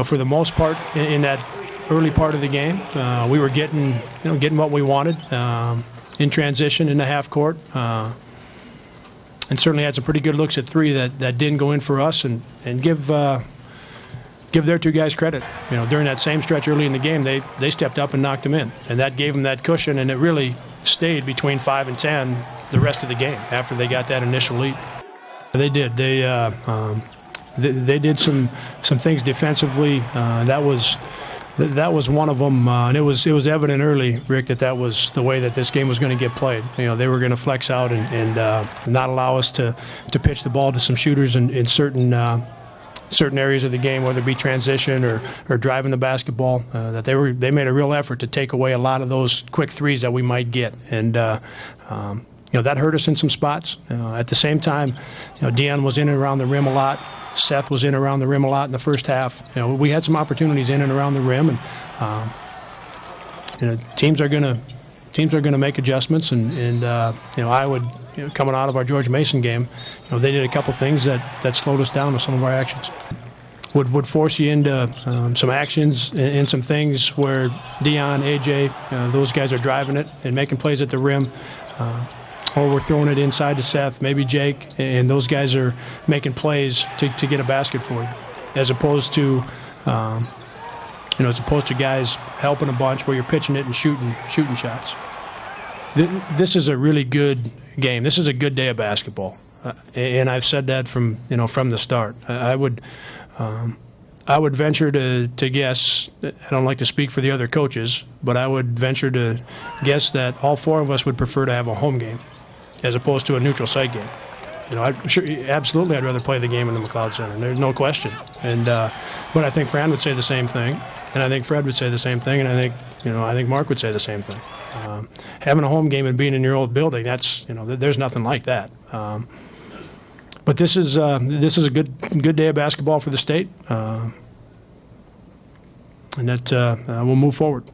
for the most part, in that early part of the game, we were getting what we wanted in transition in the half court, and certainly had some pretty good looks at three that didn't go in for us, and give their two guys credit. During that same stretch early in the game, they stepped up and knocked them in, and that gave them that cushion, and it really stayed between 5 and 10 the rest of the game after they got that initial lead. They did. They did some things defensively. That was one of them, and it was evident early, Rick, that was the way that this game was going to get played. They were going to flex out and not allow us to pitch the ball to some shooters in certain areas of the game, whether it be transition or driving the basketball. That they made a real effort to take away a lot of those quick threes that we might get, and that hurt us in some spots. At the same time, Deion was in and around the rim a lot. Seth was in and around the rim a lot in the first half. We had some opportunities in and around the rim, and teams are going to make adjustments. And I would, coming out of our George Mason game, they did a couple things that slowed us down with some of our actions. Would force you into some actions and some things where Deion, AJ, those guys are driving it and making plays at the rim. Or we're throwing it inside to Seth, maybe Jake, and those guys are making plays to get a basket for you, as opposed to guys helping a bunch where you're pitching it and shooting shots. This is a really good game. This is a good day of basketball, and I've said that from the start. I would venture to guess. I don't like to speak for the other coaches, but I would venture to guess that all four of us would prefer to have a home game as opposed to a neutral site game. Absolutely, I'd rather play the game in the McLeod Center. There's no question. And but I think Fran would say the same thing, and I think Fred would say the same thing, and I think Mark would say the same thing. Having a home game and being in your old building, that's there's nothing like that. But this is a good day of basketball for the state, and that we'll move forward.